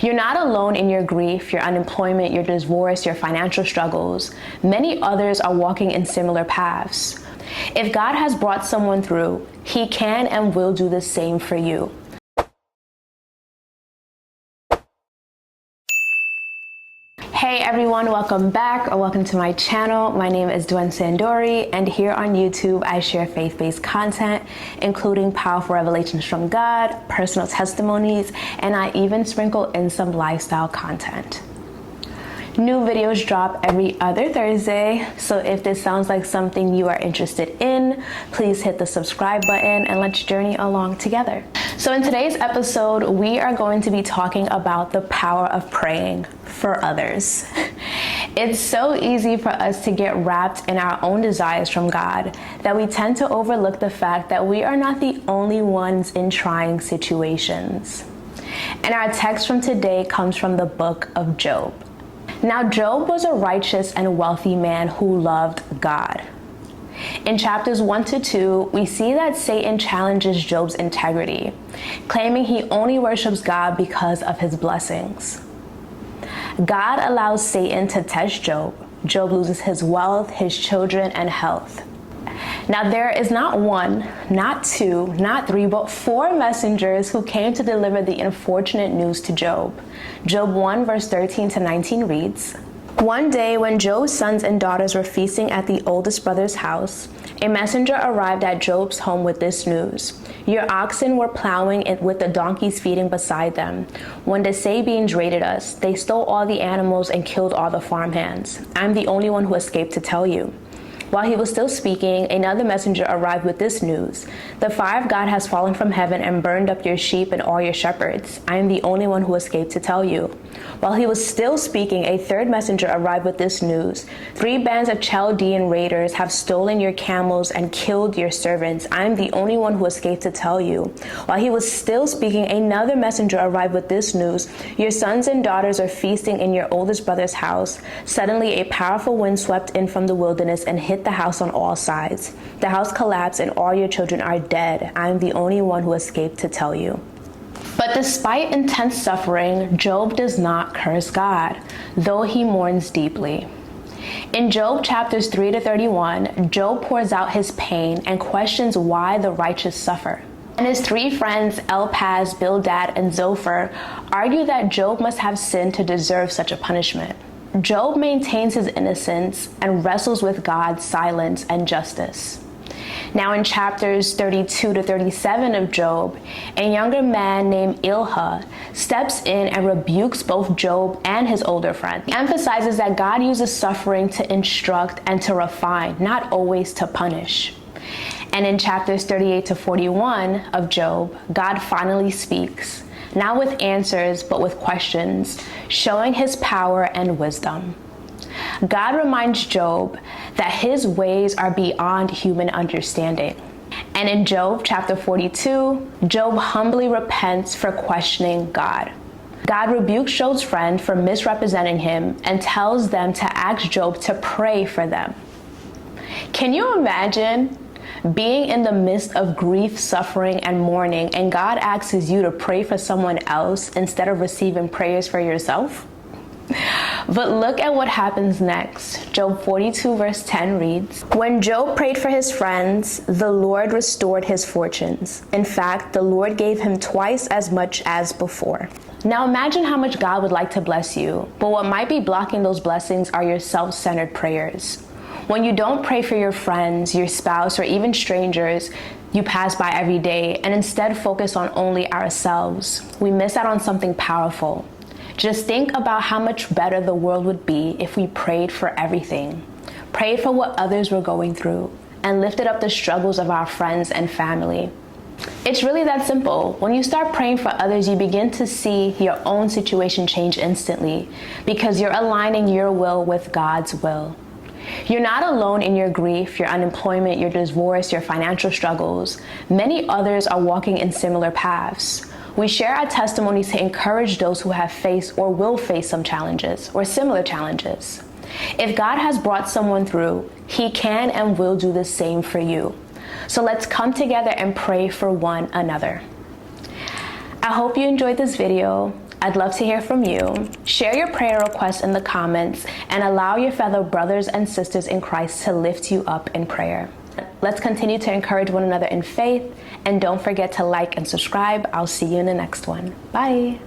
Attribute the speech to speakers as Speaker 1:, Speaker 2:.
Speaker 1: You're not alone in your grief, your unemployment, your divorce, your financial struggles. Many others are walking in similar paths. If God has brought someone through, He can and will do the same for you. Hey everyone, welcome back or welcome to my channel. My name is Dwen Sandori, and here on YouTube I share faith-based content, including powerful revelations from God, personal testimonies, and I even sprinkle in some lifestyle content. New videos drop every other Thursday, so if this sounds like something you are interested in, please hit the subscribe button and let's journey along together. So in today's episode, we are going to be talking about the power of praying for others. It's so easy for us to get wrapped in our own desires from God that we tend to overlook the fact that we are not the only ones in trying situations. And our text from today comes from the book of Job. Now, Job was a righteous and wealthy man who loved God. In chapters 1 to 2, we see that Satan challenges Job's integrity, claiming he only worships God because of his blessings. God allows Satan to test Job. Job loses his wealth, his children, and health. Now, there is not one, not two, not three, but 4 messengers who came to deliver the unfortunate news to Job. Job 1 verse 13 to 19 reads, "One day when Job's sons and daughters were feasting at the oldest brother's house, a messenger arrived at Job's home with this news. Your oxen were plowing with the donkeys feeding beside them. When the Sabeans raided us, they stole all the animals and killed all the farmhands. I'm the only one who escaped to tell you." While he was still speaking, another messenger arrived with this news. "The fire of God has fallen from heaven and burned up your sheep and all your shepherds. I am the only one who escaped to tell you." While he was still speaking, a third messenger arrived with this news. "3 bands of Chaldean raiders have stolen your camels and killed your servants. I am the only one who escaped to tell you." While he was still speaking, another messenger arrived with this news. "Your sons and daughters are feasting in your oldest brother's house. Suddenly a powerful wind swept in from the wilderness and hit the house on all sides. The house collapsed and all your children are dead. I am the only one who escaped to tell you." But despite intense suffering, Job does not curse God, though he mourns deeply. In Job chapters 3 to 31, Job pours out his pain and questions why the righteous suffer. And his 3 friends, Eliphaz, Bildad, and Zophar, argue that Job must have sinned to deserve such a punishment. Job maintains his innocence and wrestles with God's silence and justice. Now in chapters 32 to 37 of Job, a younger man named Ilha steps in and rebukes both Job and his older friend. He emphasizes that God uses suffering to instruct and to refine, not always to punish. And in chapters 38 to 41 of Job, God finally speaks, not with answers, but with questions, showing his power and wisdom. God reminds Job that his ways are beyond human understanding. And in Job chapter 42, Job humbly repents for questioning God. God rebukes Job's friend for misrepresenting him and tells them to ask Job to pray for them. Can you imagine being in the midst of grief, suffering, and mourning, and God asks you to pray for someone else instead of receiving prayers for yourself? But look at what happens next. Job 42 verse 10 reads, "When Job prayed for his friends, the Lord restored his fortunes. In fact, the Lord gave him twice as much as before." Now imagine how much God would like to bless you, but what might be blocking those blessings are your self-centered prayers. When you don't pray for your friends, your spouse, or even strangers you pass by every day, and instead focus on only ourselves, we miss out on something powerful. Just think about how much better the world would be if we prayed for everything, prayed for what others were going through, and lifted up the struggles of our friends and family. It's really that simple. When you start praying for others, you begin to see your own situation change instantly because you're aligning your will with God's will. You're not alone in your grief, your unemployment, your divorce, your financial struggles. Many others are walking in similar paths. We share our testimonies to encourage those who have faced or will face some challenges or similar challenges. If God has brought someone through, He can and will do the same for you. So let's come together and pray for one another. I hope you enjoyed this video. I'd love to hear from you. Share your prayer requests in the comments and allow your fellow brothers and sisters in Christ to lift you up in prayer. Let's continue to encourage one another in faith, and don't forget to like and subscribe. I'll see you in the next one. Bye.